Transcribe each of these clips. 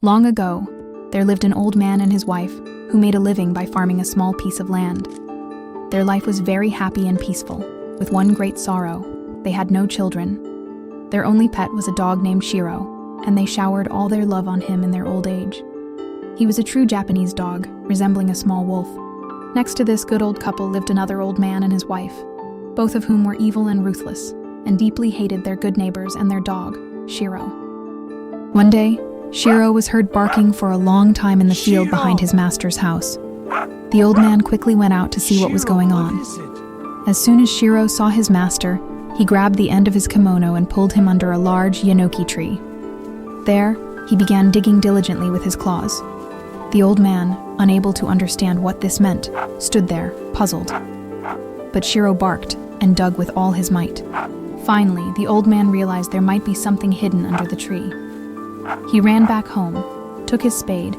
Long ago, there lived an old man and his wife who made a living by farming a small piece of land. Their life was very happy and peaceful, with one great sorrow: they had no children. Their only pet was a dog named Shiro, and they showered all their love on him in their old age. He was a true Japanese dog, resembling a small wolf. Next to this good old couple lived another old man and his wife, both of whom were evil and ruthless, and deeply hated their good neighbors and their dog, Shiro. One day, Shiro was heard barking for a long time in the field behind his master's house. The old man quickly went out to see what was going on. As soon as Shiro saw his master, he grabbed the end of his kimono and pulled him under a large yenoki tree. There, he began digging diligently with his claws. The old man, unable to understand what this meant, stood there, puzzled. But Shiro barked and dug with all his might. Finally, the old man realized there might be something hidden under the tree. He ran back home, took his spade,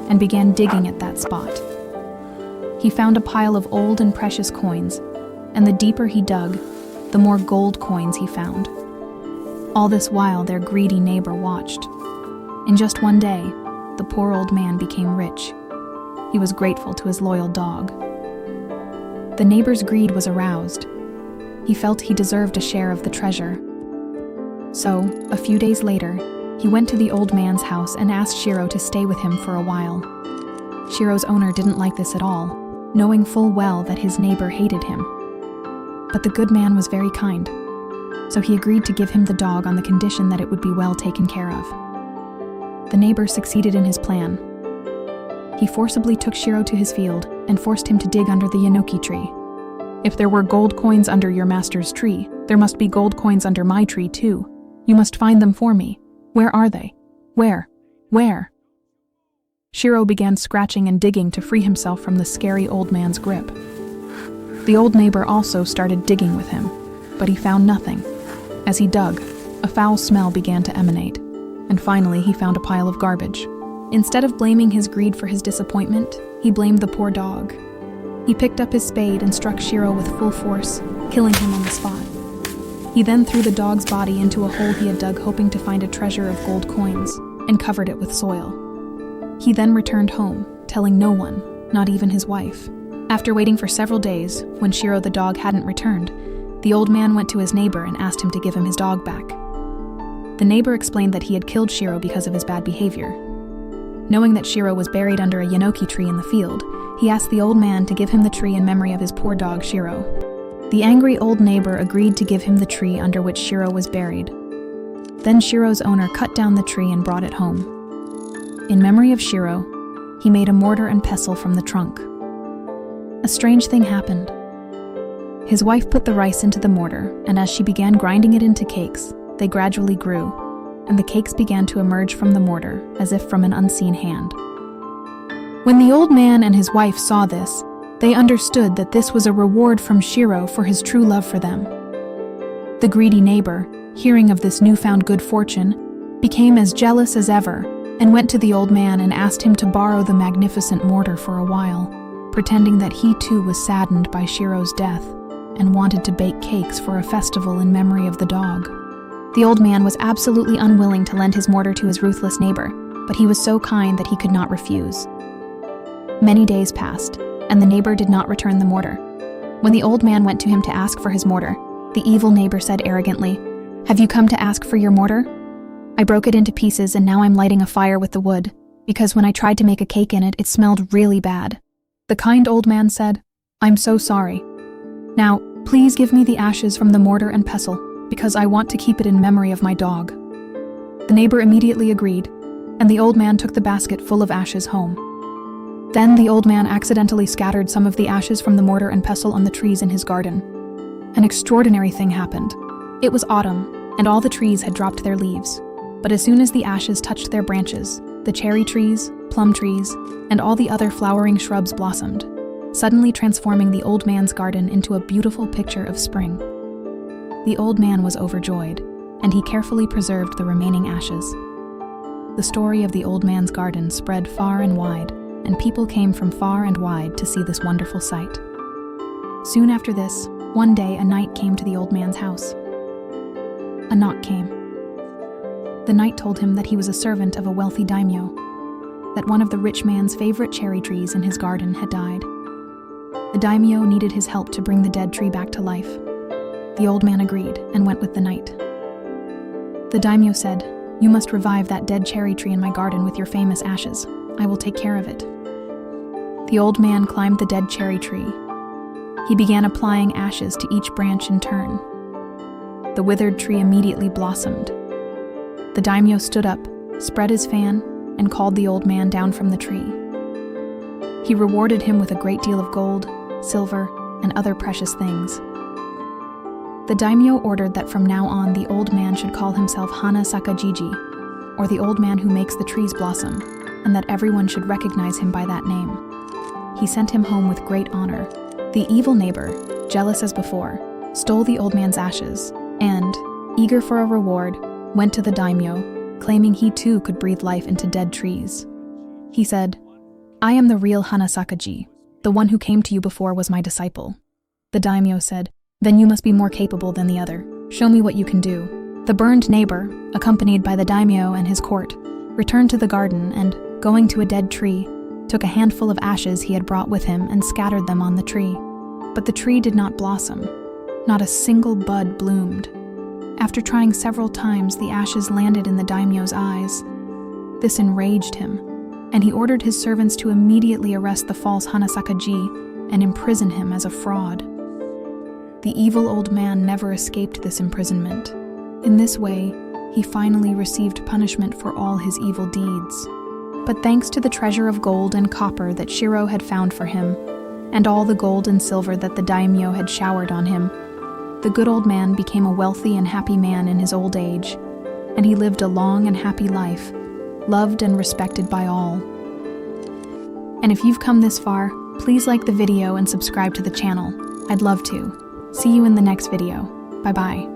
and began digging at that spot. He found a pile of old and precious coins, and the deeper he dug, the more gold coins he found. All this while, their greedy neighbor watched. In just one day, the poor old man became rich. He was grateful to his loyal dog. The neighbor's greed was aroused. He felt he deserved a share of the treasure. So, a few days later, he went to the old man's house and asked Shiro to stay with him for a while. Shiro's owner didn't like this at all, knowing full well that his neighbor hated him. But the good man was very kind, so he agreed to give him the dog on the condition that it would be well taken care of. The neighbor succeeded in his plan. He forcibly took Shiro to his field and forced him to dig under the yenoki tree. "If there were gold coins under your master's tree, there must be gold coins under my tree too. You must find them for me. Where are they? Where? Where?" Shiro began scratching and digging to free himself from the scary old man's grip. The old neighbor also started digging with him, but he found nothing. As he dug, a foul smell began to emanate, and finally he found a pile of garbage. Instead of blaming his greed for his disappointment, he blamed the poor dog. He picked up his spade and struck Shiro with full force, killing him on the spot. He then threw the dog's body into a hole he had dug, hoping to find a treasure of gold coins, and covered it with soil. He then returned home, telling no one, not even his wife. After waiting for several days, when Shiro the dog hadn't returned, the old man went to his neighbor and asked him to give him his dog back. The neighbor explained that he had killed Shiro because of his bad behavior. Knowing that Shiro was buried under a yenoki tree in the field, he asked the old man to give him the tree in memory of his poor dog Shiro. The angry old neighbor agreed to give him the tree under which Shiro was buried. Then Shiro's owner cut down the tree and brought it home. In memory of Shiro, he made a mortar and pestle from the trunk. A strange thing happened. His wife put the rice into the mortar, and as she began grinding it into cakes, they gradually grew, and the cakes began to emerge from the mortar as if from an unseen hand. When the old man and his wife saw this, they understood that this was a reward from Shiro for his true love for them. The greedy neighbor, hearing of this newfound good fortune, became as jealous as ever and went to the old man and asked him to borrow the magnificent mortar for a while, pretending that he too was saddened by Shiro's death and wanted to bake cakes for a festival in memory of the dog. The old man was absolutely unwilling to lend his mortar to his ruthless neighbor, but he was so kind that he could not refuse. Many days passed, and the neighbor did not return the mortar. When the old man went to him to ask for his mortar, the evil neighbor said arrogantly, "Have you come to ask for your mortar? I broke it into pieces and now I'm lighting a fire with the wood, because when I tried to make a cake in it, it smelled really bad." The kind old man said, "I'm so sorry. Now, please give me the ashes from the mortar and pestle, because I want to keep it in memory of my dog." The neighbor immediately agreed, and the old man took the basket full of ashes home. Then the old man accidentally scattered some of the ashes from the mortar and pestle on the trees in his garden. An extraordinary thing happened. It was autumn, and all the trees had dropped their leaves. But as soon as the ashes touched their branches, the cherry trees, plum trees, and all the other flowering shrubs blossomed, suddenly transforming the old man's garden into a beautiful picture of spring. The old man was overjoyed, and he carefully preserved the remaining ashes. The story of the old man's garden spread far and wide, and people came from far and wide to see this wonderful sight. Soon after this, one day a knight came to the old man's house. A knock came. The knight told him that he was a servant of a wealthy daimyo, that one of the rich man's favorite cherry trees in his garden had died. The daimyo needed his help to bring the dead tree back to life. The old man agreed and went with the knight. The daimyo said, "You must revive that dead cherry tree in my garden with your famous ashes. I will take care of it." The old man climbed the dead cherry tree. He began applying ashes to each branch in turn. The withered tree immediately blossomed. The daimyo stood up, spread his fan, and called the old man down from the tree. He rewarded him with a great deal of gold, silver, and other precious things. The daimyo ordered that from now on the old man should call himself Hana-Saka-Jijii, or the old man who makes the trees blossom, and that everyone should recognize him by that name. He sent him home with great honor. The evil neighbor, jealous as before, stole the old man's ashes, and, eager for a reward, went to the daimyo, claiming he too could breathe life into dead trees. He said, "I am the real Hana-Saka-Jijii. The one who came to you before was my disciple." The daimyo said, "Then you must be more capable than the other. Show me what you can do." The burned neighbor, accompanied by the daimyo and his court, returned to the garden and, going to a dead tree, took a handful of ashes he had brought with him and scattered them on the tree. But the tree did not blossom. Not a single bud bloomed. After trying several times, the ashes landed in the daimyo's eyes. This enraged him, and he ordered his servants to immediately arrest the false Hana-Saka-Jijii and imprison him as a fraud. The evil old man never escaped this imprisonment. In this way, he finally received punishment for all his evil deeds. But thanks to the treasure of gold and copper that Shiro had found for him, and all the gold and silver that the daimyo had showered on him, the good old man became a wealthy and happy man in his old age, and he lived a long and happy life, loved and respected by all. And if you've come this far, please like the video and subscribe to the channel. I'd love to. See you in the next video. Bye-bye.